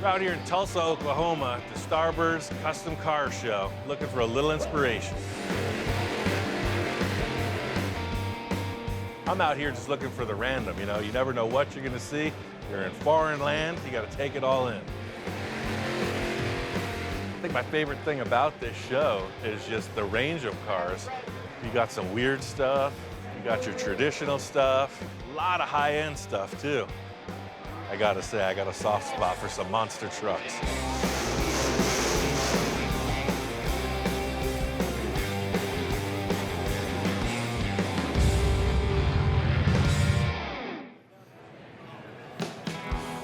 We're out here in Tulsa, Oklahoma at the Starbird's Custom Car Show, looking for a little inspiration. I'm out here just looking for the random, you know? You never know what you're gonna see. You're in foreign land, you gotta take it all in. I think my favorite thing about this show is just the range of cars. You got some weird stuff, you got your traditional stuff, a lot of high-end stuff too. I gotta say, I got a soft spot for some monster trucks.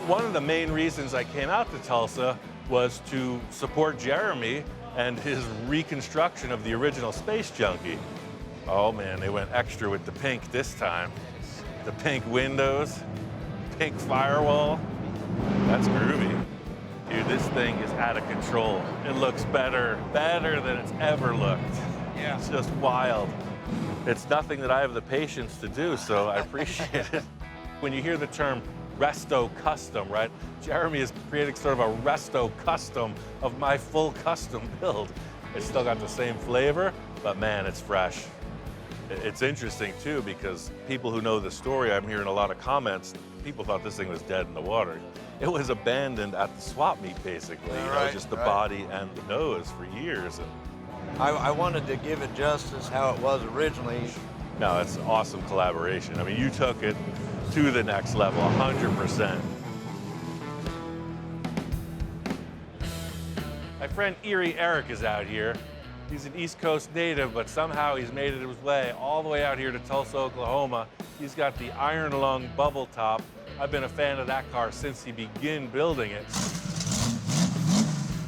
One of the main reasons I came out to Tulsa was to support Jeremy and his reconstruction of the original Space Junkie. Oh man, they went extra with the pink this time. The pink windows, pink firewall. That's groovy. Dude, this thing is out of control. It looks better than it's ever looked. Yeah. It's just wild. It's nothing that I have the patience to do, so I appreciate it. When you hear the term resto custom, right? Jeremy is creating sort of a resto custom of my full custom build. It's still got the same flavor, but man, it's fresh. It's interesting too, because people who know the story, I'm hearing a lot of comments, people thought this thing was dead in the water. It was abandoned at the swap meet, basically, you know, just the body and the nose for years. And I wanted to give it justice how it was originally. no, it's an awesome collaboration. I mean, you took it to the next level, 100%. My friend Erie Eric is out here. He's an East Coast native, but somehow he's made it his way all the way out here to Tulsa, Oklahoma. He's got the Iron Lung bubble top. I've been a fan of that car since he began building it.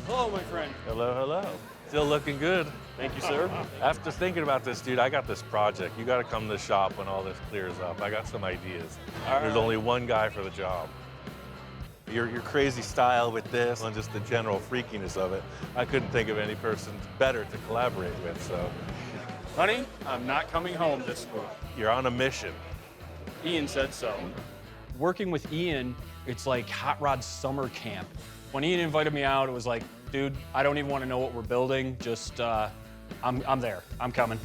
Hello, my friend. Hello, hello. Still looking good. Thank you, sir. After thinking about this, dude, I got this project. You got to come to the shop when all this clears up. I got some ideas. There's only one guy for the job. Your crazy style with this and just the general freakiness of it, I couldn't think of any person better to collaborate with, so. Honey, I'm not coming home this week. You're on a mission. Ian said so. Working with Ian, it's like hot rod summer camp. When Ian invited me out, it was like, dude, I don't even want to know what we're building. Just, I'm there. I'm coming.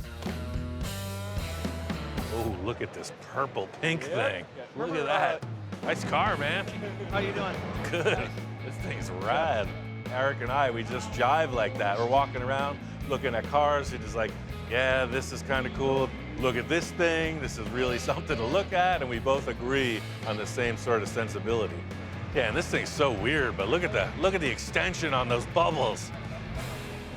Oh, look at this purple pink thing. Look at that. Nice car, man. How you doing? Good. This thing's rad. Eric and I, we just jive like that. We're walking around, looking at cars. He's just like, yeah, this is kind of cool. Look at this thing. This is really something to look at. And we both agree on the same sort of sensibility. Yeah, and this thing's so weird, but look at that. Look at the extension on those bubbles.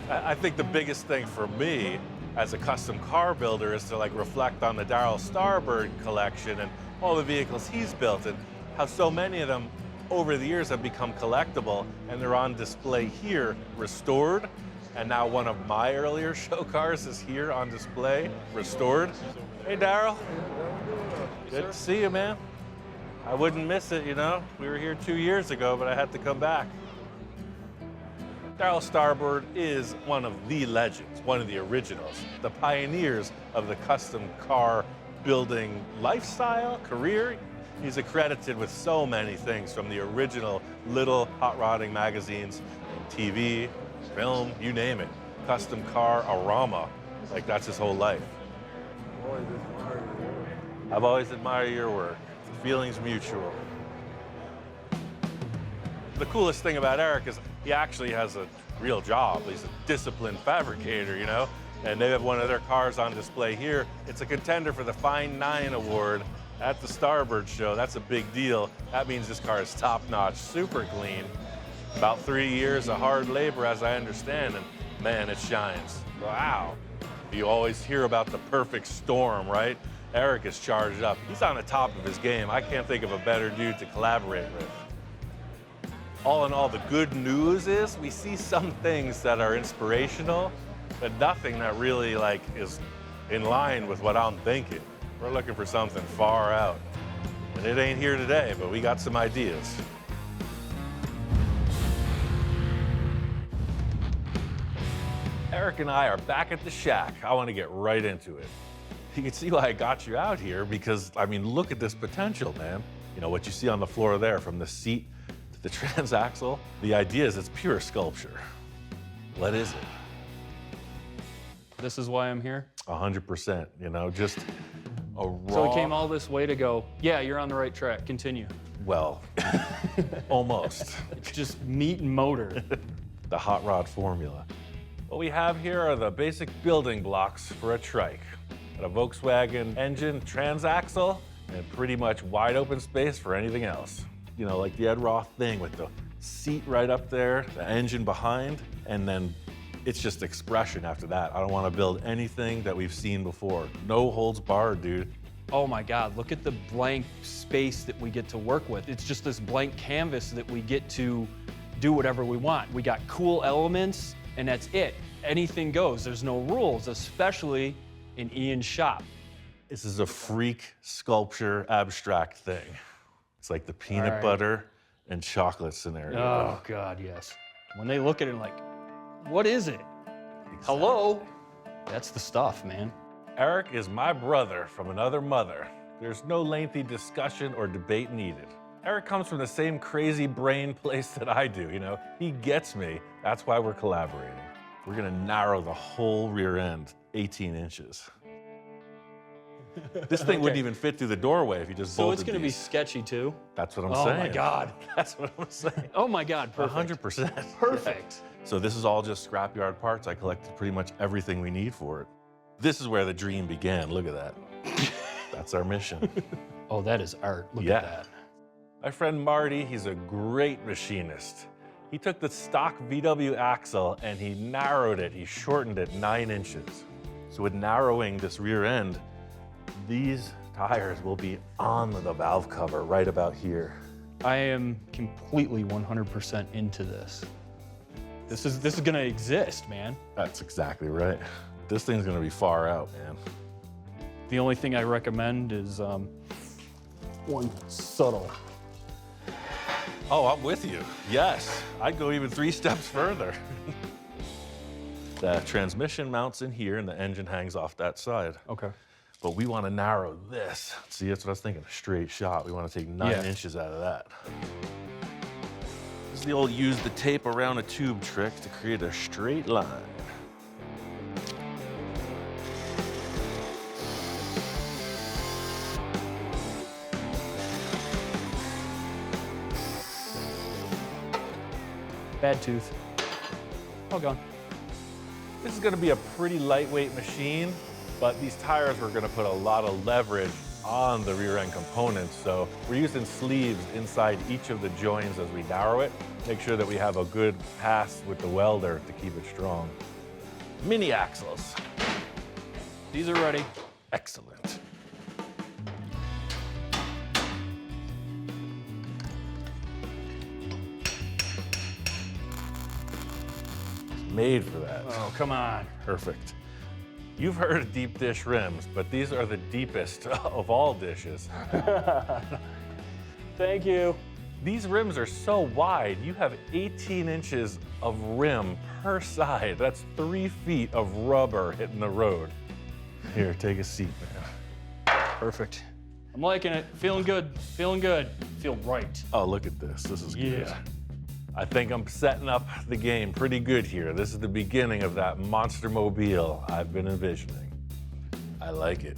I think the biggest thing for me as a custom car builder is to like reflect on the Darryl Starbird collection and all the vehicles he's built and how so many of them over the years have become collectible and they're on display here, restored. And now one of my earlier show cars is here on display, restored. Hey, Darryl. Good to see you, man. I wouldn't miss it, you know? We were here 2 years ago, but I had to come back. Darryl Starbird is one of the legends, one of the originals, the pioneers of the custom car building lifestyle, career. He's accredited with so many things, from the original little hot rodding magazines, TV, film, you name it. Custom car arama, like that's his whole life. I've always admired your work. Feelings mutual. The coolest thing about Eric is he actually has a real job. He's a disciplined fabricator, you know? And they have one of their cars on display here. It's a contender for the Fine 9 award at the Starbird show. That's a big deal. That means this car is top-notch, super clean. About 3 years of hard labor, as I understand, and man, it shines. Wow. You always hear about the perfect storm, right? Eric is charged up. He's on the top of his game. I can't think of a better dude to collaborate with. All in all, the good news is we see some things that are inspirational, but nothing that really is in line with what I'm thinking. We're looking for something far out. And it ain't here today, but we got some ideas. Eric and I are back at the shack. I want to get right into it. You can see why I got you out here because, I mean, look at this potential, man. You know, what you see on the floor there, from the seat to The transaxle, the idea is it's pure sculpture. What is it? This is why I'm here. 100%, you know, just a raw. So we came all this way to go, yeah, you're on the right track. Continue. Well, almost. It's just meat and motor. The hot rod formula. What we have here are the basic building blocks for a trike. A Volkswagen engine, transaxle, and pretty much wide open space for anything else. You know, like the Ed Roth thing with the seat right up there, the engine behind, and then it's just expression after that. I don't want to build anything that we've seen before. No holds barred, dude. Oh my God, look at the blank space that we get to work with. It's just this blank canvas that we get to do whatever we want. We got cool elements, and that's it. Anything goes. There's no rules, especially in Ian's shop. This is a freak sculpture abstract thing. It's like the peanut right. butter and chocolate scenario. Oh God, yes. When they look at it like, what is it? Exactly. Hello? That's the stuff, man. Eric is my brother from another mother. There's no lengthy discussion or debate needed. Eric comes from the same crazy brain place that I do, you know? He gets me. That's why we're collaborating. We're gonna narrow the whole rear end 18 inches. This thing wouldn't even fit through the doorway if you just bolted So it's gonna be these. sketchy too? That's what I'm Oh saying. my God. That's what I'm saying. Oh my God, perfect. 100%. Perfect. So this is all just scrapyard parts. I collected pretty much everything we need for it. This is where the dream began. Look at that. That's our mission. Oh, that is art. Look Yeah. at that. My friend Marty, he's a great machinist. He took the stock VW axle and he narrowed it. He shortened it 9 inches. So with narrowing this rear end, these tires will be on the valve cover right about here. I am completely 100% into this. This is gonna exist, man. That's exactly right. This thing's gonna be far out, man. The only thing I recommend is one subtle. Oh, I'm with you. Yes, I'd go even 3 steps further. The transmission mounts in here and the engine hangs off that side. Okay. But we want to narrow this. See, that's what I was thinking, a straight shot. We want to take 9 inches out of that. This is the old use the tape around a tube trick to create a straight line. Bad tooth. All gone. This is going to be a pretty lightweight machine, but these tires are going to put a lot of leverage on the rear end components. So we're using sleeves inside each of the joins as we narrow it. Make sure that we have a good pass with the welder to keep it strong. Mini axles. These are ready. Excellent. It's made for that. Oh, come on. Perfect. You've heard of deep dish rims, but these are the deepest of all dishes. Thank you. These rims are so wide, you have 18 inches of rim per side. That's 3 feet of rubber hitting the road. Here, take a seat, man. Perfect. I'm liking it. Feeling good. Feeling good. Feel right. Oh, look at this. This is good. Yeah. I think I'm setting up the game pretty good here. This is the beginning of that monster mobile I've been envisioning. I like it.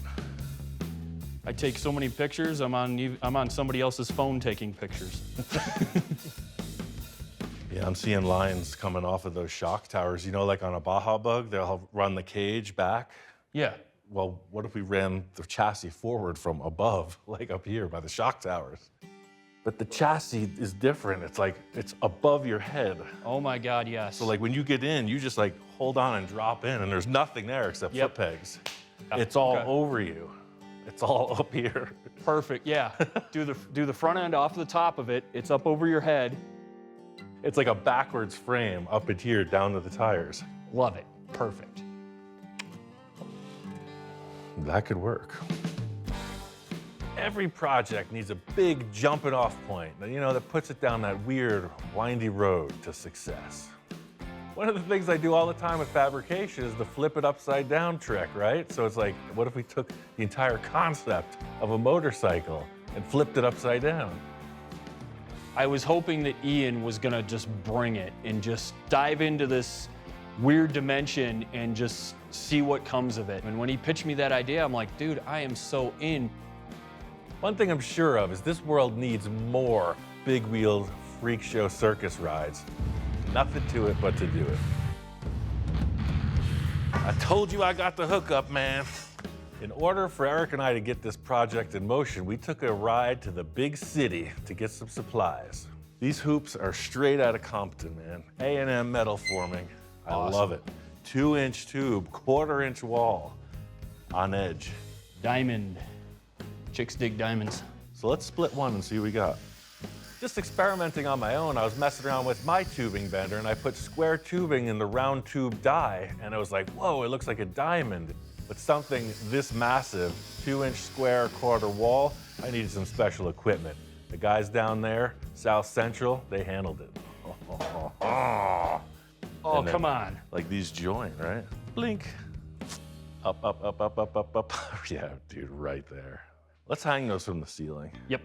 I take so many pictures. I'm on somebody else's phone taking pictures. Yeah, I'm seeing lines coming off of those shock towers. You know, like on a Baja Bug, they'll run the cage back. Yeah. Well, what if we ran the chassis forward from above, like up here by the shock towers? But the chassis is different. It's like, it's above your head. Oh my God, yes. So like when you get in, you just like hold on and drop in and there's nothing there except Yep. foot pegs. It's all Okay. over you. It's all up here. Perfect. Yeah. do the front end off the top of it. It's up over your head. It's like a backwards frame up in here down to the tires. Love it. Perfect. That could work. Every project needs a big jumping off point, you know, that puts it down that weird, windy road to success. One of the things I do all the time with fabrication is the flip it upside down trick, right? So it's like, what if we took the entire concept of a motorcycle and flipped it upside down? I was hoping that Ian was gonna just bring it and just dive into this weird dimension and just see what comes of it. And when he pitched me that idea, I'm like, dude, I am so in. One thing I'm sure of is this world needs more big-wheeled freak show circus rides. Nothing to it but to do it. I told you I got the hookup, man. In order for Eric and I to get this project in motion, we took a ride to the big city to get some supplies. These hoops are straight out of Compton, man. A&M metal forming. I love it. 2-inch tube, 1/4-inch wall on edge. Diamond. Chicks dig diamonds. So let's split one and see what we got. Just experimenting on my own, I was messing around with my tubing bender and I put square tubing in the round tube die and I was like, whoa, it looks like a diamond. But something this massive, 2-inch square 1/4 wall, I needed some special equipment. The guys down there, South Central, they handled it. Oh, come on. Like these join, right? Blink. Up, up, up, up, up, up, up. Yeah, dude, right there. Let's hang those from the ceiling. Yep.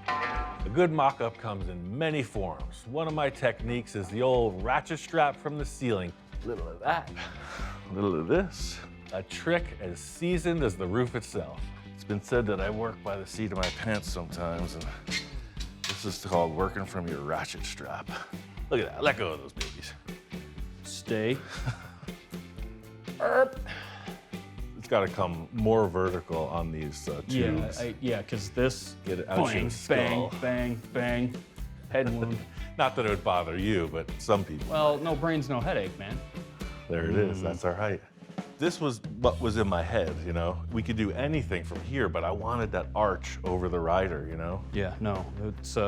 A good mock-up comes in many forms. One of my techniques is the old ratchet strap from the ceiling. A little of that, a little of this. A trick as seasoned as the roof itself. It's been said that I work by the seat of my pants sometimes, and this is called working from your ratchet strap. Look at that, let go of those babies. Stay. It's got to come more vertical on these tubes. Yeah, because this, Get it out your skull. bang, bang, head wound. Not that it would bother you, but some people. Well, no brains, no headache, man. There it is, that's our height. This was what was in my head, you know? We could do anything from here, but I wanted that arch over the rider, you know? Yeah, no, it's,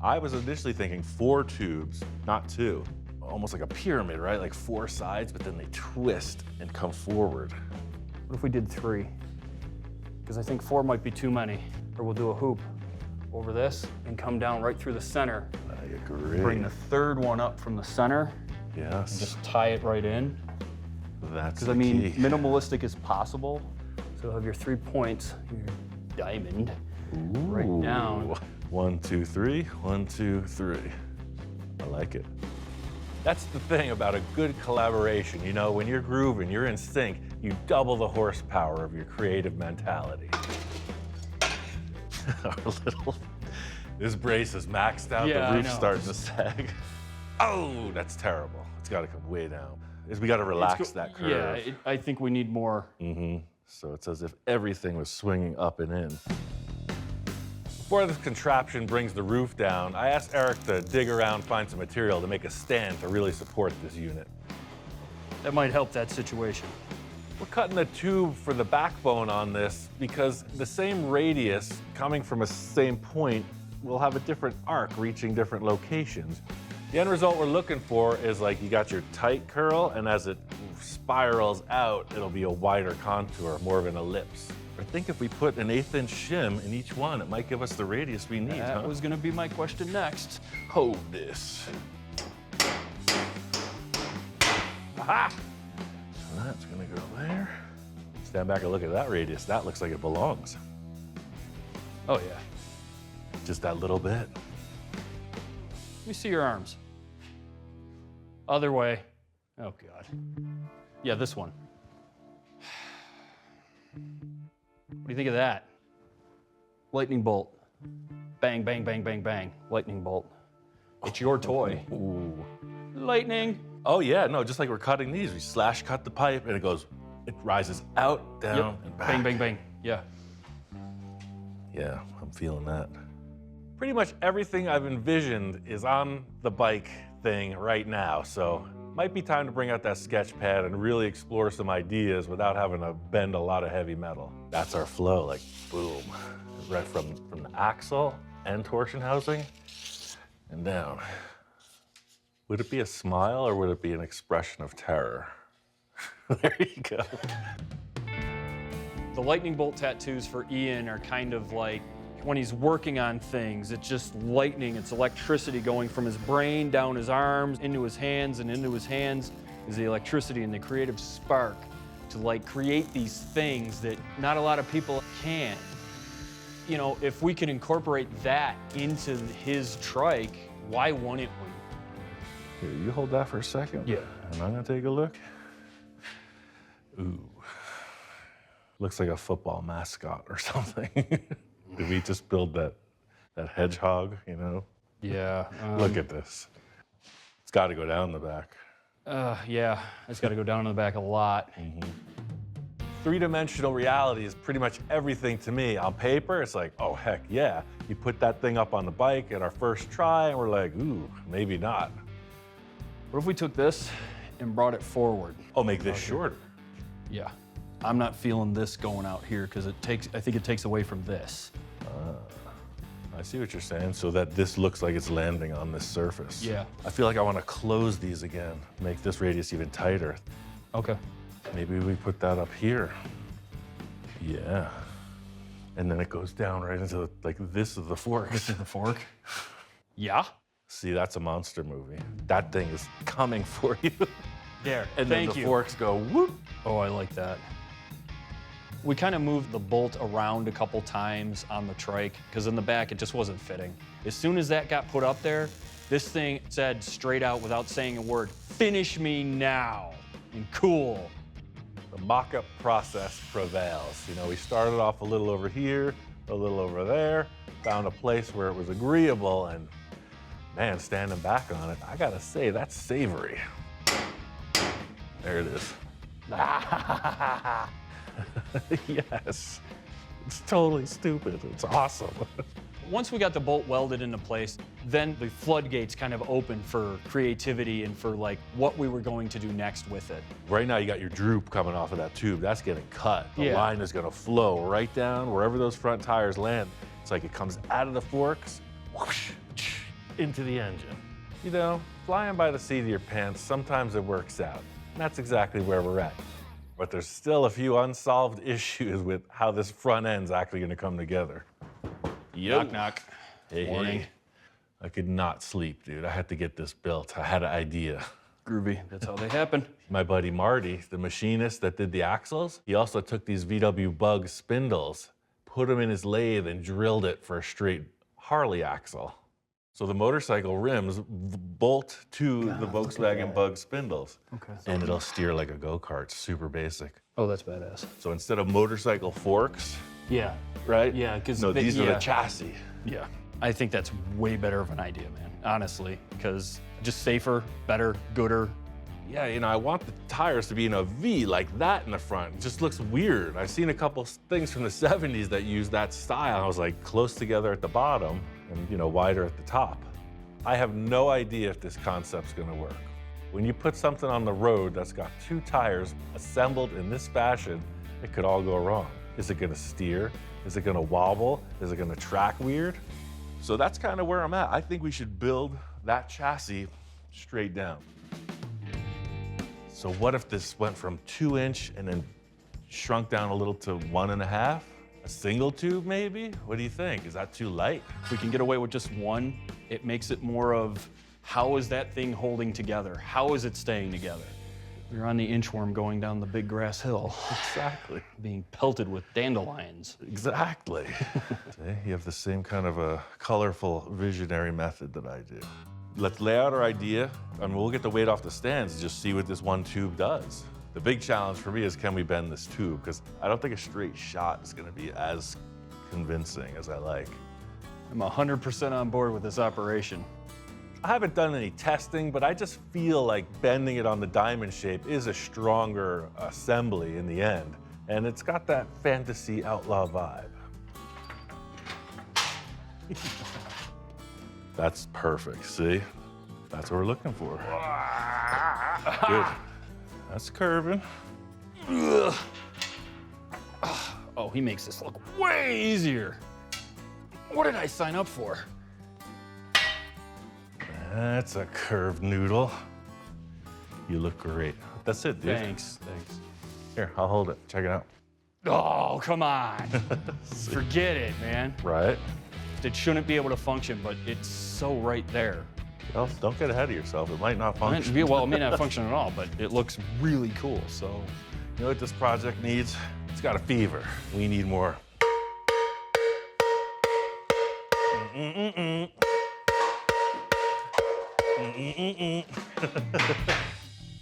I was initially thinking 4 tubes, not 2. Almost like a pyramid, right? Like 4 sides, but then they twist and come forward. what if we did 3? Because I think 4 might be too many. Or we'll do a hoop over this and come down right through the center. I agree. Bring the 3rd one up from the center. Yes. And just tie it right in. That's Because the I mean, key. minimalistic is possible. So you'll have your 3 points, your diamond, right down. 1, 2, 3. 1, 2, 3. I like it. That's the thing about a good collaboration. You know, when you're grooving, you're in sync, you double the horsepower of your creative mentality. This brace is maxed out, Yeah, the I roof's know. starting to sag. Oh, that's terrible. It's got to come way down. We got to relax that curve. Yeah, I think we need more. So it's as if everything was swinging up and in. Before this contraption brings the roof down, I asked Eric to dig around, find some material to make a stand to really support this unit. That might help that situation. We're cutting the tube for the backbone on this because the same radius coming from a same point will have a different arc reaching different locations. The end result we're looking for is like you got your tight curl, and as it spirals out, it'll be a wider contour, more of an ellipse. I think if we put an 1/8-inch shim in each one, it might give us the radius we need, That was gonna be my question next. Hold this. Aha! So that's gonna go there. Stand back and look at that radius. That looks like it belongs. Oh yeah. Just that little bit. Let me see your arms. Other way. Oh God. Yeah, this one. What do you think of that? Lightning bolt. Bang, bang, bang, bang, bang. Lightning bolt. It's your toy. Ooh. Lightning. Oh yeah, no, just like we're cutting these, we slash cut the pipe and it rises out, down, Yep. and back. Bang, bang, bang. Yeah. Yeah, I'm feeling that. Pretty much everything I've envisioned is on the bike thing right now, so might be time to bring out that sketch pad and really explore some ideas without having to bend a lot of heavy metal. That's our flow, like boom, right from the axle and torsion housing and down. Would it be a smile or would it be an expression of terror? There you go. The lightning bolt tattoos for Ian are kind of like when he's working on things, it's just lightning, it's electricity going from his brain down his arms, into his hands, and into his hands is the electricity and the creative spark to like create these things that not a lot of people can. you know, if we can incorporate that into his trike, why wouldn't we? Here, you hold that for a second. Yeah. And I'm gonna take a look. Ooh. Looks like a football mascot or something. Did we just build that hedgehog, you know? Yeah. Look at this. It's gotta go down the back. Yeah, it's got to go down in the back a lot. Three-dimensional reality is pretty much everything to me. On paper, it's like, oh, heck yeah. You put that thing up on the bike at our first try, and we're like, ooh, maybe not. What if we took this and brought it forward? Oh, make this shorter. Yeah. I'm not feeling this going out here because I think it takes away from this. I see what you're saying, so that this looks like it's landing on this surface. Yeah. I feel like I want to close these again, make this radius even tighter. Okay. Maybe we put that up here. Yeah. And then it goes down right into, like, this is the fork. This is the fork? Yeah. See, that's a monster movie. That thing is coming for you. There, And then thank the you. forks go whoop. Oh, I like that. We kind of moved the bolt around a couple times on the trike because in the back it just wasn't fitting. As soon as that got put up there, this thing said straight out without saying a word, "Finish me now." And cool. The mock-up process prevails. You know, we started off a little over here, a little over there, found a place where it was agreeable, and man, standing back on it, I gotta say, that's savory. There it is. Yes. It's totally stupid. It's awesome. Once we got the bolt welded into place, then the floodgates kind of opened for creativity and for like what we were going to do next with it. Right now, you got your droop coming off of that tube. That's getting cut. The Yeah. line is gonna flow right down wherever those front tires land. It's like it comes out of the forks, whoosh, into the engine. You know, flying by the seat of your pants, sometimes it works out. And that's exactly where we're at. But there's still a few unsolved issues with how this front end's actually gonna come together. Knock, knock. Hey, Morning. hey. I could not sleep, dude. I had to get this built. I had an idea. Groovy. That's how they happen. My buddy Marty, the machinist that did the axles, he also took these VW Bug spindles, put them in his lathe, and drilled it for a straight Harley axle. So the motorcycle rims bolt to the Volkswagen Bug spindles. Okay. And it'll steer like a go-kart, super basic. Oh, that's badass. So instead of motorcycle forks, Yeah. right? Yeah, because No, these are the chassis. Yeah. I think that's way better of an idea, man. Honestly, because just safer, better, gooder. Yeah, you know, I want the tires to be in a V like that in the front. It just looks weird. I've seen a couple things from the 70s that use that style. I was like close together at the bottom and, you know, wider at the top. I have no idea if this concept's gonna work. When you put something on the road that's got two tires assembled in this fashion, it could all go wrong. Is it gonna steer? Is it gonna wobble? Is it gonna track weird? So that's kind of where I'm at. I think we should build that chassis straight down. So what if this went from 2-inch and then shrunk down a little to 1.5? A single tube maybe? What do you think? Is that too light? If we can get away with just one, it makes it more of how is that thing holding together? How is it staying together? You're on the inchworm going down the big grass hill, Exactly. being pelted with dandelions. Exactly. See, you have the same kind of a colorful visionary method that I do. Let's lay out our idea, and we'll get the weight off the stands and just see what this one tube does. The big challenge for me is, can we bend this tube? Because I don't think a straight shot is gonna be as convincing as I like. I'm 100% on board with this operation. I haven't done any testing, but I just feel like bending it on the diamond shape is a stronger assembly in the end. And it's got that fantasy outlaw vibe. That's perfect, see? That's what we're looking for. Good. That's curving. Oh, he makes this look way easier. What did I sign up for? That's a curved noodle. You look great. That's it, dude. Thanks. Here, I'll hold it. Check it out. Oh, come on. Forget it, man. Right? It shouldn't be able to function, but it's so right there. Well, don't get ahead of yourself. It might not function. Well, it may not function at all, but it looks really cool, so. You know what this project needs? It's got a fever. We need more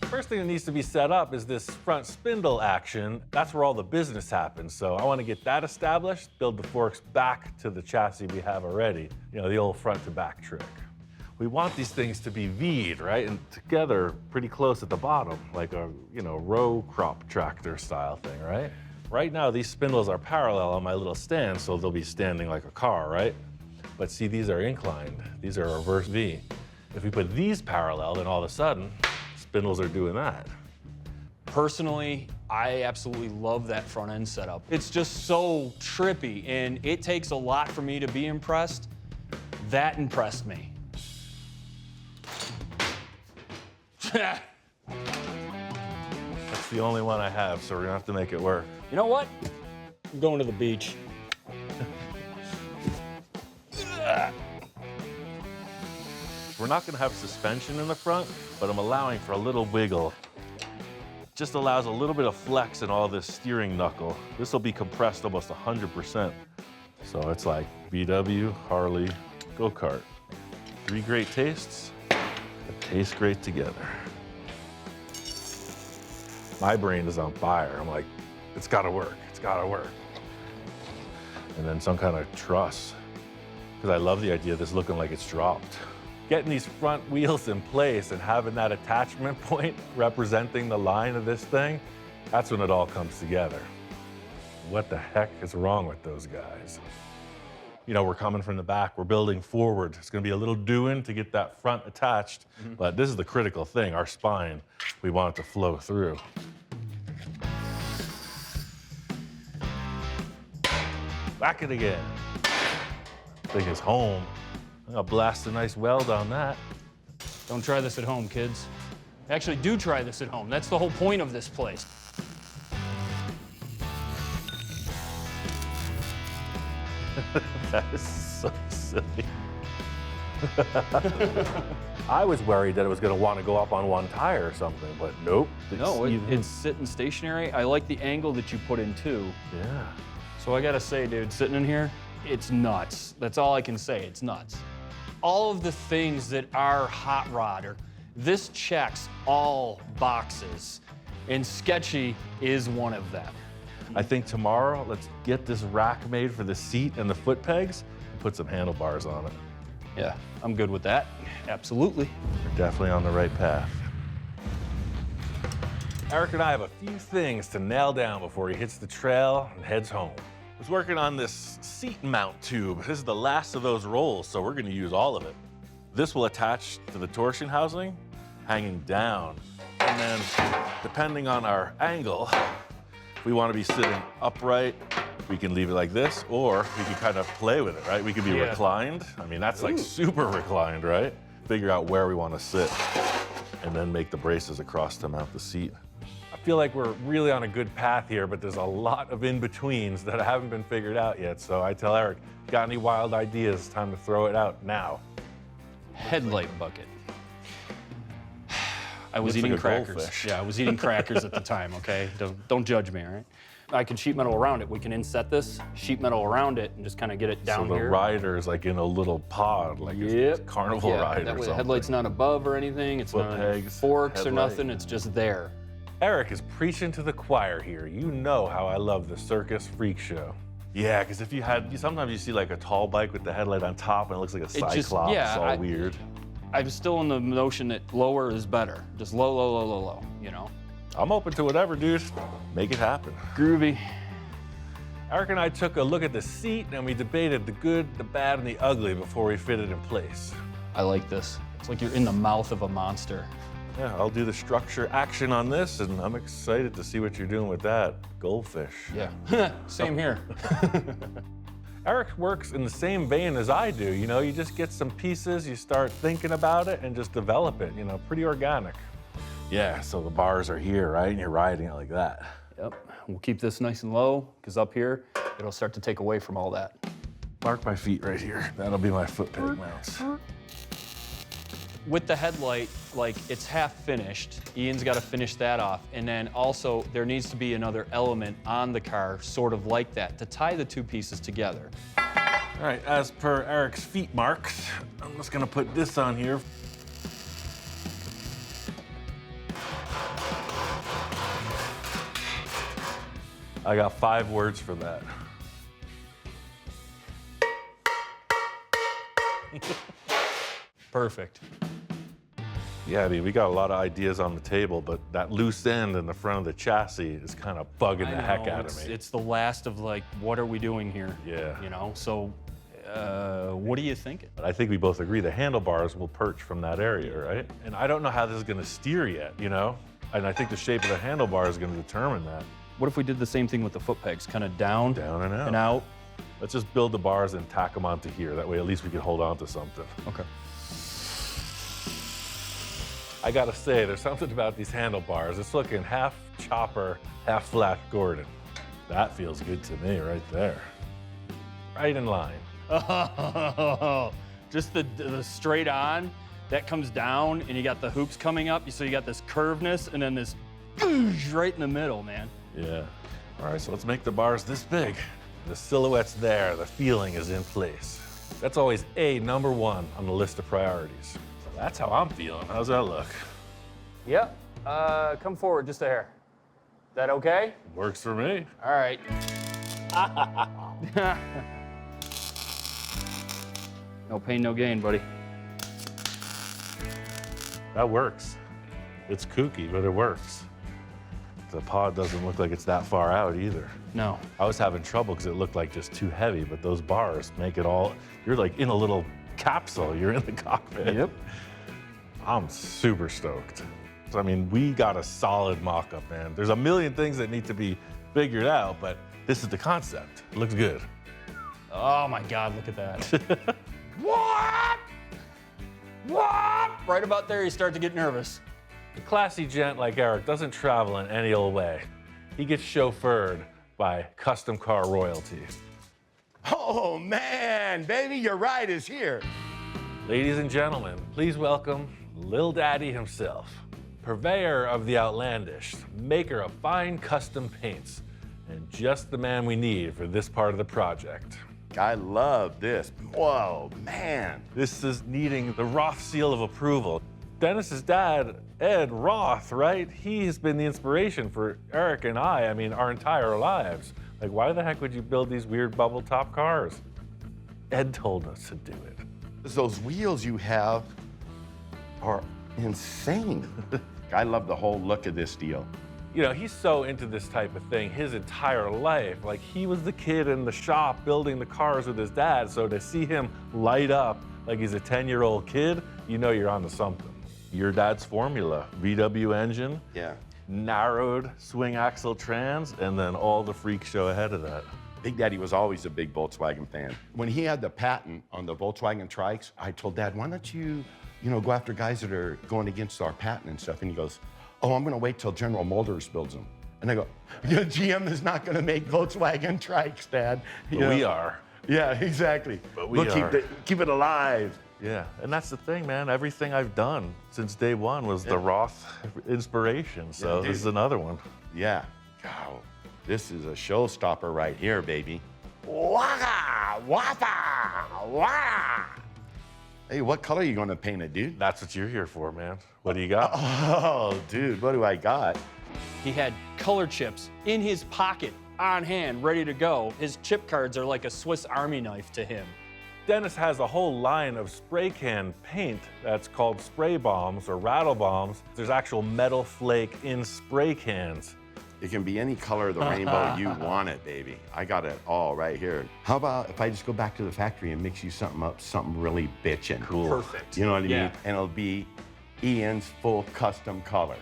First thing that needs to be set up is this front spindle action. That's where all the business happens. So I want to get that established, build the forks back to the chassis we have already. You know, the old front to back trick. We want these things to be V'd, right? And together pretty close at the bottom, like a, you know, row crop tractor style thing, right? Right now, these spindles are parallel on my little stand, so they'll be standing like a car, right? But see, these are inclined. These are a reverse V. If we put these parallel, then all of a sudden, spindles are doing that. Personally, I absolutely love that front end setup. It's just so trippy, and it takes a lot for me to be impressed. That impressed me. That's the only one I have, so we're gonna have to make it work. You know what? I'm going to the beach. We're not gonna have suspension in the front, but I'm allowing for a little wiggle. Just allows a little bit of flex in all this steering knuckle. This will be compressed almost 100%. So it's like VW, Harley, go-kart. 3 great tastes that taste great together. My brain is on fire. I'm like, it's gotta work, it's gotta work. And then some kind of truss, because I love the idea of this looking like it's dropped. Getting these front wheels in place and having that attachment point representing the line of this thing, that's when it all comes together. What the heck is wrong with those guys? You know, we're coming from the back, we're building forward. It's gonna be a little doing to get that front attached, but this is the critical thing, our spine. We want it to flow through. Back it again. Thing is home. I'll blast a nice weld on that. Don't try this at home, kids. Actually, do try this at home. That's the whole point of this place. That is so silly. I was worried that it was going to want to go up on one tire or something, but nope. It's sitting stationary. I like the angle that you put in too. Yeah. So I gotta say, dude, sitting in here, it's nuts. That's all I can say, it's nuts. All of the things that are hot rod, this checks all boxes, and sketchy is one of them. I think tomorrow, let's get this rack made for the seat and the foot pegs and put some handlebars on it. Yeah, I'm good with that. Absolutely. We're definitely on the right path. Eric and I have a few things to nail down before he hits the trail and heads home. I was working on this seat mount tube. This is the last of those rolls, so we're gonna use all of it. This will attach to the torsion housing, hanging down. And then, depending on our angle, if we wanna be sitting upright, we can leave it like this, or we can kind of play with it, right? We could be reclined. I mean, that's like super reclined, right? Figure out where we wanna sit, and then make the braces across to mount the seat. I feel like we're really on a good path here, but there's a lot of in-betweens that haven't been figured out yet. So I tell Eric, got any wild ideas? Time to throw it out now. Headlight bucket. I was Looks eating like a crackers. goldfish. Yeah, I was eating crackers at the time, okay? Don't judge me, all right? I can sheet metal around it. We can inset this, sheet metal around it, and just kind of get it down so the here. rider's like in a little pod, like a carnival ride that or way the something. headlight's not above or anything. It's Foot not pegs, forks or headlight. nothing. It's just there. Eric is preaching to the choir here. You know how I love the circus freak show. Yeah, because if you had, sometimes you see like a tall bike with the headlight on top and it looks like a cyclops, all weird. I'm still in the notion that lower is better. Just low, low, low, low, low, you know? I'm open to whatever, dude. Make it happen. Groovy. Eric and I took a look at the seat and we debated the good, the bad, and the ugly before we fit it in place. I like this. It's like you're in the mouth of a monster. Yeah, I'll do the structure action on this, and I'm excited to see what you're doing with that goldfish. Yeah, same here. Eric works in the same vein as I do. You know, you just get some pieces, you start thinking about it, and just develop it, you know, pretty organic. Yeah, so the bars are here, right? And you're riding it like that. Yep, we'll keep this nice and low, because up here, it'll start to take away from all that. Mark my feet right here. That'll be my foot peg mounts. With the headlight, like, it's half finished. Ian's got to finish that off. And then also, there needs to be another element on the car, sort of like that, to tie the two pieces together. All right, as per Eric's feet marks, I'm just gonna put this on here. I got 5 words for that. Perfect. Yeah, I mean, we got a lot of ideas on the table, but that loose end in the front of the chassis is kind of bugging the heck out of me. It's the last of like, what are we doing here? Yeah. You know, so what are you thinking? But I think we both agree the handlebars will perch from that area, right? And I don't know how this is gonna steer yet, you know? And I think the shape of the handlebar is gonna determine that. What if we did the same thing with the foot pegs, kind of down, Down and out. and out? Let's just build the bars and tack them onto here. That way at least we can hold on to something. Okay. I gotta say, there's something about these handlebars. It's looking half chopper, half Flash Gordon. That feels good to me right there. Right in line. Oh, just the straight on, that comes down and you got the hoops coming up. So you got this curvedness and then this right in the middle, man. Yeah. All right, so let's make the bars this big. The silhouette's there, the feeling is in place. That's always number 1 on the list of priorities. So that's how I'm feeling. How's that look? Yep. Come forward just a hair. Is that okay? Works for me. All right. No pain, no gain, buddy. That works. It's kooky, but it works. The pod doesn't look like it's that far out either. No. I was having trouble because it looked like just too heavy, but those bars make it all, you're like in a little capsule. You're in the cockpit. Yep. I'm super stoked. So, I mean, we got a solid mock-up, man. There's a million things that need to be figured out, but this is the concept. It looks good. Oh my God, look at that. What? What? Right about there, you start to get nervous. A classy gent like Eric doesn't travel in any old way. He gets chauffeured by custom car royalty. Oh man, baby, your ride is here. Ladies and gentlemen, please welcome Lil Daddy himself, purveyor of the outlandish, maker of fine custom paints, and just the man we need for this part of the project. I love this. Whoa, man. This is needing the Roth seal of approval. Dennis's dad, Ed Roth, right? He's been the inspiration for Eric and I mean, our entire lives. Like, why the heck would you build these weird bubble top cars? Ed told us to do it. Those wheels you have are insane. I love the whole look of this deal. You know, he's so into this type of thing his entire life. Like, he was the kid in the shop building the cars with his dad, so to see him light up like he's a 10-year-old kid, you know you're onto something. Your dad's formula, VW engine, Yeah. narrowed swing axle trans, and then all the freak show ahead of that. Big Daddy was always a big Volkswagen fan. When he had the patent on the Volkswagen trikes, I told Dad, why don't you go after guys that are going against our patent and stuff? And he goes, oh, I'm gonna wait till General Motors builds them. And I go, yeah, GM is not gonna make Volkswagen trikes, Dad. But we are. Yeah, exactly. But we we'll are. Keep it alive. Yeah, and that's the thing, man. Everything I've done since day one was the Roth inspiration, so Yeah, this is another one. Yeah. Wow. This is a showstopper right here, baby. Waka! Wapa! Wah! Hey, what color are you gonna paint it, dude? That's what you're here for, man. What do you got? Oh, dude, what do I got? He had color chips in his pocket, on hand, ready to go. His chip cards are like a Swiss Army knife to him. Dennis has a whole line of spray can paint that's called spray bombs or rattle bombs. There's actual metal flake in spray cans. It can be any color of the rainbow you want it, baby. I got it all right here. How about if I just go back to the factory and mix you something up, something really bitchin'? Cool. Perfect. You know what I Yeah. mean? And it'll be Ian's full custom color.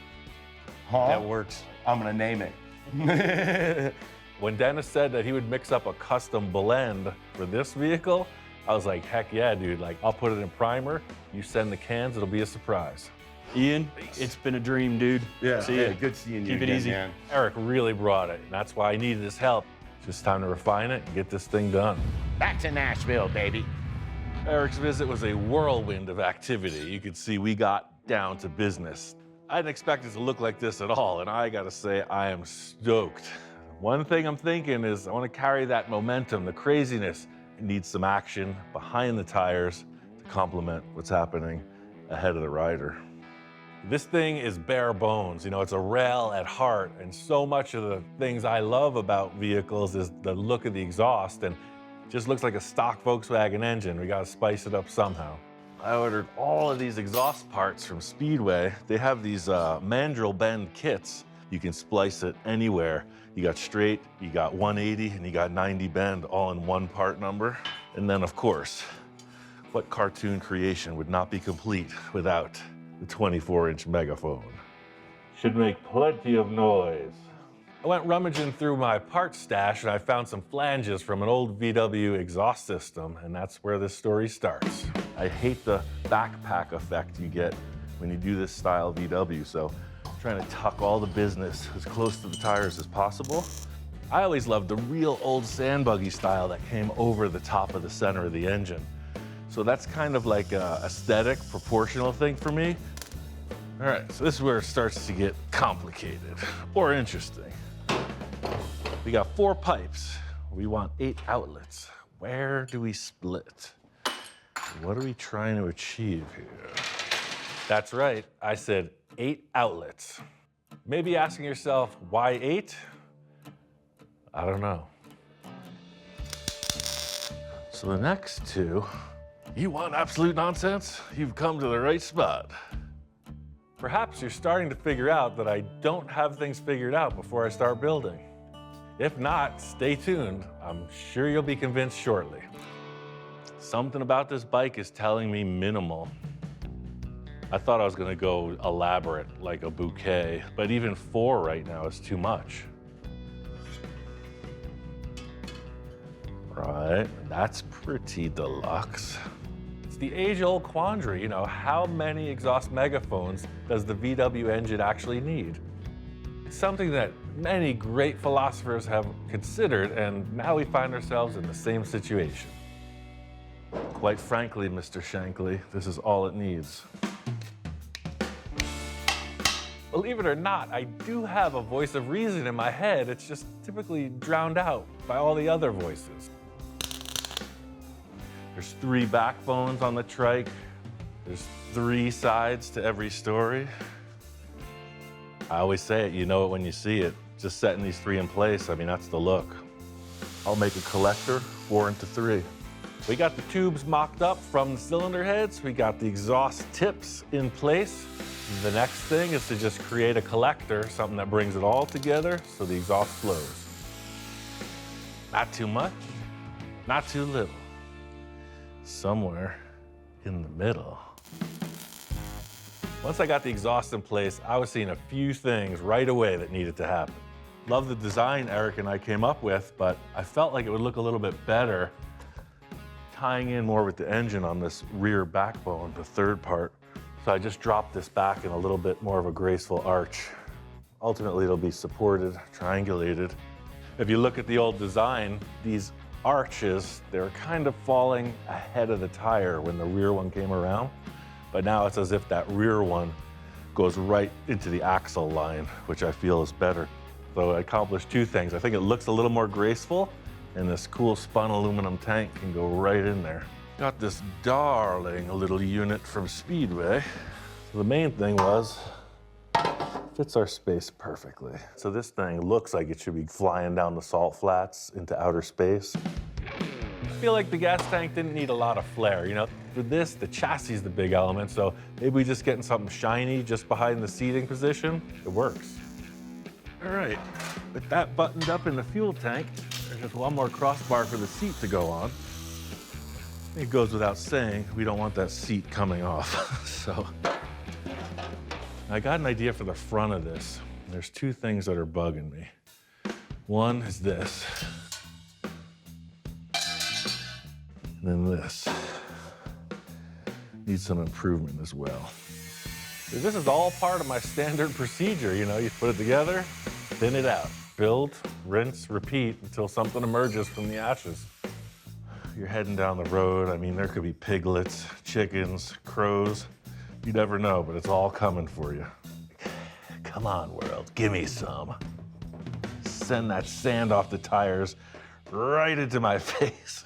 Huh? That works. I'm gonna name it. When Dennis said that he would mix up a custom blend for this vehicle, I was like, heck yeah, dude. Like, I'll put it in primer. You send the cans, it'll be a surprise. Ian, it's been a dream, dude. See yeah, ya. good seeing you Keep it again, easy. man. Eric really brought it, and that's why I needed his help. It's just time to refine it and get this thing done. Back to Nashville, baby. Eric's visit was a whirlwind of activity. You could see we got down to business. I didn't expect it to look like this at all, and I gotta say, I am stoked. One thing I'm thinking is I wanna carry that momentum, the craziness, It needs some action behind the tires to complement what's happening ahead of the rider. This thing is bare bones. You know, it's a rail at heart, and so much of the things I love about vehicles is the look of the exhaust, and it just looks like a stock Volkswagen engine. We gotta spice it up somehow. I ordered all of these exhaust parts from Speedway. They have these mandrel bend kits. You can splice it anywhere. You got straight, you got 180, and you got 90 bend all in one part number. And then, of course, what cartoon creation would not be complete without the 24-inch megaphone? Should make plenty of noise. I went rummaging through my parts stash and I found some flanges from an old VW exhaust system, and that's where this story starts. I hate the backpack effect you get when you do this style VW, so I'm trying to tuck all the business as close to the tires as possible. I always loved the real old sand buggy style that came over the top of the center of the engine. So that's kind of like a aesthetic, proportional thing for me. All right, so this is where it starts to get complicated or interesting. We got 4 pipes. We want 8 outlets. Where do we split? What are we trying to achieve here? That's right, I said 8 outlets. Maybe asking yourself, why 8? I don't know. So the next 2, you want absolute nonsense? You've come to the right spot. Perhaps you're starting to figure out that I don't have things figured out before I start building. If not, stay tuned. I'm sure you'll be convinced shortly. Something about this bike is telling me minimal. I thought I was gonna go elaborate, like a bouquet, but even 4 right now is too much. Right, that's pretty deluxe. It's the age-old quandary, you know, how many exhaust megaphones does the VW engine actually need? It's something that many great philosophers have considered, and now we find ourselves in the same situation. Quite frankly, Mr. Shankly, this is all it needs. Believe it or not, I do have a voice of reason in my head. It's just typically drowned out by all the other voices. There's 3 backbones on the trike. There's 3 sides to every story. I always say it, you know it when you see it. Just setting these 3 in place, I mean, that's the look. I'll make a collector 4 into 3. We got the tubes mocked up from the cylinder heads. We got the exhaust tips in place. The next thing is to just create a collector, something that brings it all together so the exhaust flows. Not too much, not too little. Somewhere in the middle. Once I got the exhaust in place, I was seeing a few things right away that needed to happen. Love the design Eric and I came up with, but I felt like it would look a little bit better tying in more with the engine on this rear backbone, the 3rd part. So I just dropped this back in a little bit more of a graceful arch. Ultimately, it'll be supported, triangulated. If you look at the old design, these arches, they're kind of falling ahead of the tire when the rear one came around. But now it's as if that rear one goes right into the axle line, which I feel is better. So I accomplished 2 things. I think it looks a little more graceful, and this cool spun aluminum tank can go right in there. Got this darling little unit from Speedway. So the main thing was, fits our space perfectly. So this thing looks like it should be flying down the salt flats into outer space. I feel like the gas tank didn't need a lot of flair, you know? For this, the chassis is the big element, so maybe we just getting something shiny just behind the seating position. It works. All right, with that buttoned up in the fuel tank, there's just one more crossbar for the seat to go on. It goes without saying, we don't want that seat coming off, so. I got an idea for the front of this. There's 2 things that are bugging me. One is this, and then this. Needs some improvement as well. This is all part of my standard procedure, you know, you put it together, thin it out, build, rinse, repeat until something emerges from the ashes. You're heading down the road, I mean, there could be piglets, chickens, crows. You never know, but it's all coming for you. Come on, world, give me some. Send that sand off the tires right into my face.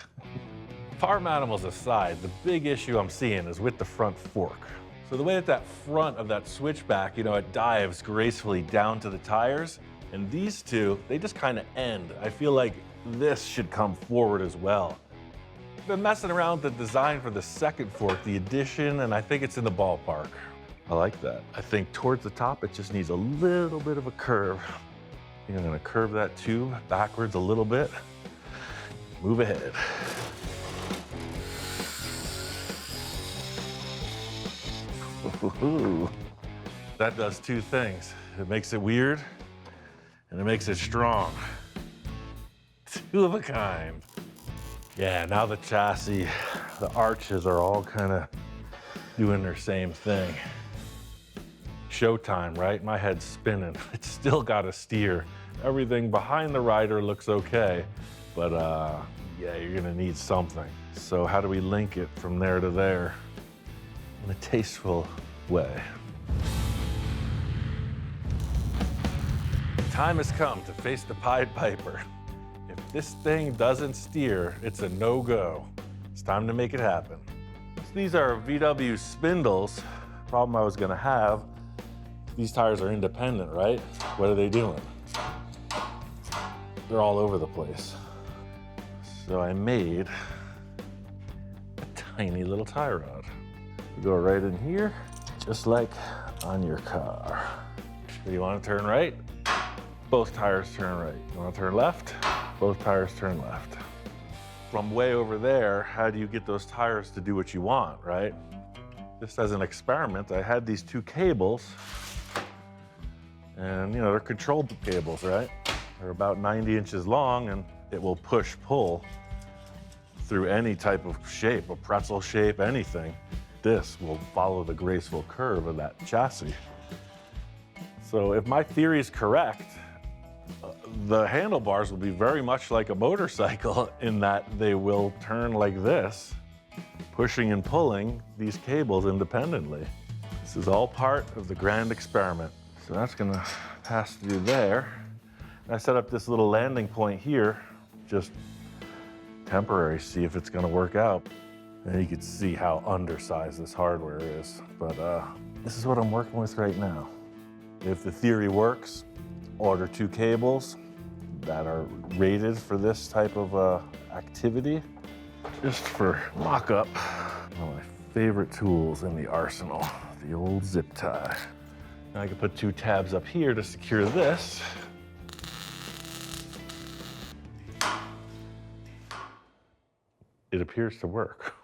Farm animals aside, the big issue I'm seeing is with the front fork. So the way that that front of that switchback, it dives gracefully down to the tires, and these two, they just kind of end. I feel like this should come forward as well. I've been messing around with the design for the second fork, the addition, and I think it's in the ballpark. I like that. I think towards the top, it just needs a little bit of a curve. I think I'm gonna curve that tube backwards a little bit. Move ahead. Ooh. That does two things. It makes it weird, and it makes it strong. Two of a kind. Yeah, now the chassis, the arches are all kind of doing their same thing. Showtime, right? My head's spinning. It's still got to steer. Everything behind the rider looks okay, but yeah, you're gonna need something. So how do we link it from there to there in a tasteful way? Time has come to face the Pied Piper. If this thing doesn't steer, it's a no-go. It's time to make it happen. So these are VW spindles. Problem I was gonna have, these tires are independent, right? What are they doing? They're all over the place. So I made a tiny little tie rod. You go right in here, just like on your car. So you want to turn right? Both tires turn right. You want to turn left? Both tires turn left. From way over there, how do you get those tires to do what you want, right? Just as an experiment, I had these two cables, and they're controlled cables, right? They're about 90 inches long, and it will push-pull through any type of shape, a pretzel shape, anything. This will follow the graceful curve of that chassis. So if my theory is correct, the handlebars will be very much like a motorcycle in that they will turn like this, pushing and pulling these cables independently. This is all part of the grand experiment. So that's gonna pass through there. I set up this little landing point here, just temporary, see if it's gonna work out. And you can see how undersized this hardware is. But this is what I'm working with right now. If the theory works, order two cables that are rated for this type of activity. Just for mock-up, one of my favorite tools in the arsenal, the old zip tie. Now I can put two tabs up here to secure this. It appears to work.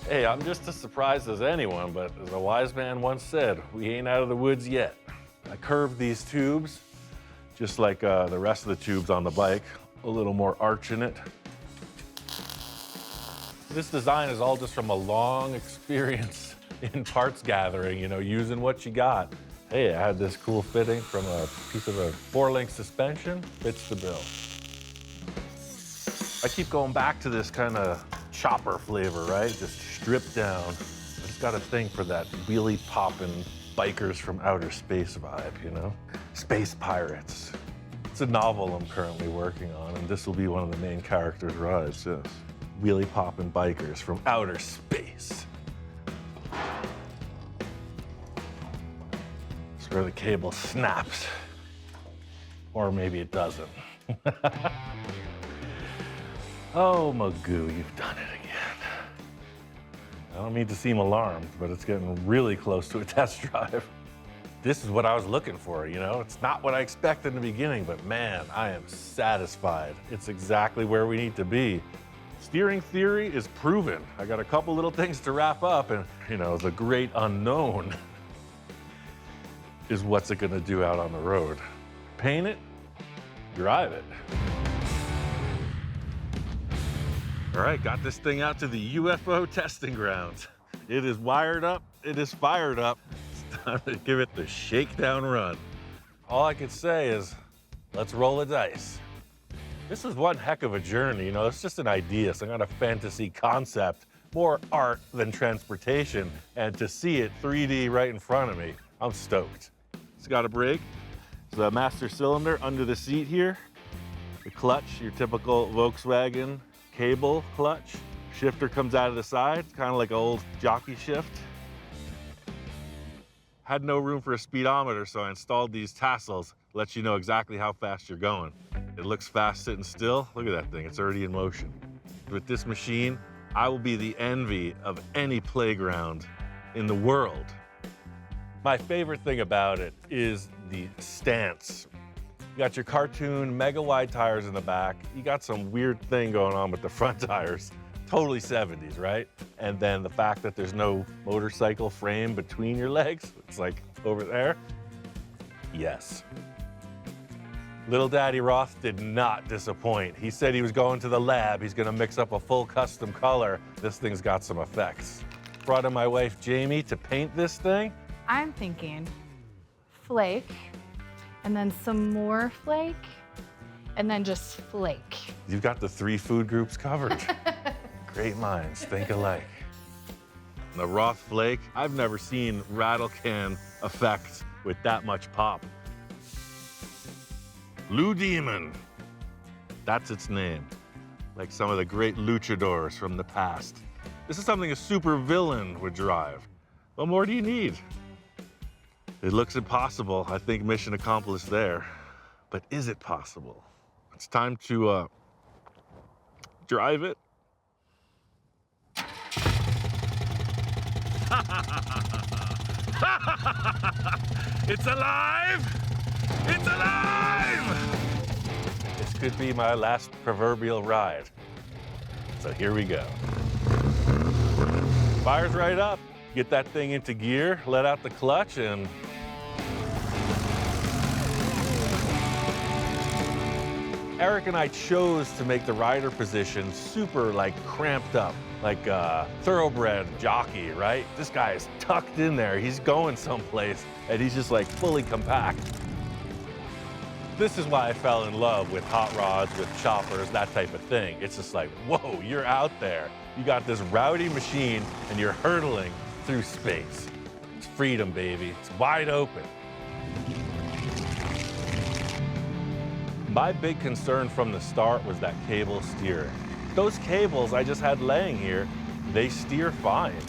Hey, I'm just as surprised as anyone, but as a wise man once said, we ain't out of the woods yet. I curved these tubes, just like the rest of the tubes on the bike, a little more arch in it. This design is all just from a long experience in parts gathering, using what you got. Hey, I had this cool fitting from a piece of a 4-link suspension, fits the bill. I keep going back to this kind of chopper flavor, right? Just stripped down. I just got a thing for that wheelie popping bikers from outer space vibe, Space pirates. It's a novel I'm currently working on, and this will be one of the main characters' rides, yes. Wheelie popping bikers from outer space. It's where the cable snaps. Or maybe it doesn't. Oh, Magoo, you've done it again. I don't mean to seem alarmed, but it's getting really close to a test drive. This is what I was looking for, It's not what I expected in the beginning, but man, I am satisfied. It's exactly where we need to be. Steering theory is proven. I got a couple little things to wrap up, and, the great unknown is what's it gonna do out on the road. Paint it, drive it. All right, got this thing out to the UFO testing grounds. It is wired up, it is fired up. It's time to give it the shakedown run. All I can say is, let's roll the dice. This is one heck of a journey, it's just an idea, some kind of fantasy concept, more art than transportation, and to see it 3D right in front of me, I'm stoked. It's got a brake, it's a master cylinder under the seat here, the clutch, your typical Volkswagen cable clutch. Shifter comes out of the side, kind of like an old jockey shift. Had no room for a speedometer, so I installed these tassels. Lets you know exactly how fast you're going. It looks fast sitting still. Look at that thing, it's already in motion. With this machine, I will be the envy of any playground in the world. My favorite thing about it is the stance. You got your cartoon mega wide tires in the back. You got some weird thing going on with the front tires. Totally 70s, right? And then the fact that there's no motorcycle frame between your legs. It's like over there. Yes. Little Daddy Roth did not disappoint. He said he was going to the lab. He's gonna mix up a full custom color. This thing's got some effects. Brought in my wife, Jamie, to paint this thing. I'm thinking flake, and then some more flake, and then just flake. You've got the 3 food groups covered. Great minds think alike. The Roth flake, I've never seen rattle can effect with that much pop. Blue Demon, that's its name. Like some of the great luchadors from the past. This is something a super villain would drive. What more do you need? It looks impossible. I think mission accomplished there. But is it possible? It's time to drive it. It's alive! It's alive! This could be my last proverbial ride. So here we go. Fires right up. Get that thing into gear, let out the clutch, and Eric and I chose to make the rider position super cramped up, like a thoroughbred jockey, right? This guy is tucked in there. He's going someplace, and he's just fully compact. This is why I fell in love with hot rods, with choppers, that type of thing. It's just like, whoa, you're out there. You got this rowdy machine, and you're hurtling through space. It's freedom, baby. It's wide open. My big concern from the start was that cable steering. Those cables I just had laying here, they steer fine.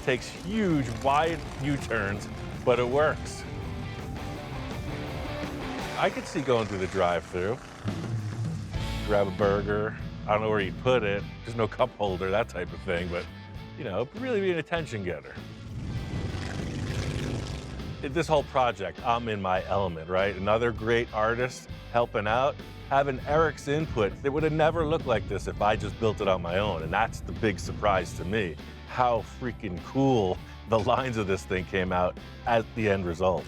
Takes huge, wide U-turns, but it works. I could see going through the drive-thru, grab a burger. I don't know where you'd put it. There's no cup holder, that type of thing, but really be an attention getter. This whole project, I'm in my element, right? Another great artist helping out. Having Eric's input, it would have never looked like this if I just built it on my own, and that's the big surprise to me. How freaking cool the lines of this thing came out as the end result.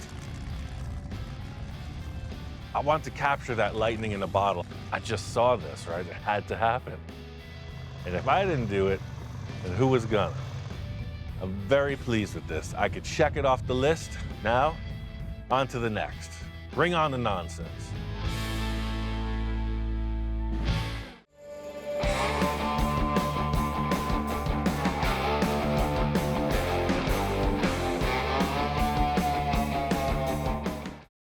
I want to capture that lightning in a bottle. I just saw this, right? It had to happen. And if I didn't do it, then who was gonna? I'm very pleased with this. I could check it off the list. Now, on to the next. Bring on the nonsense.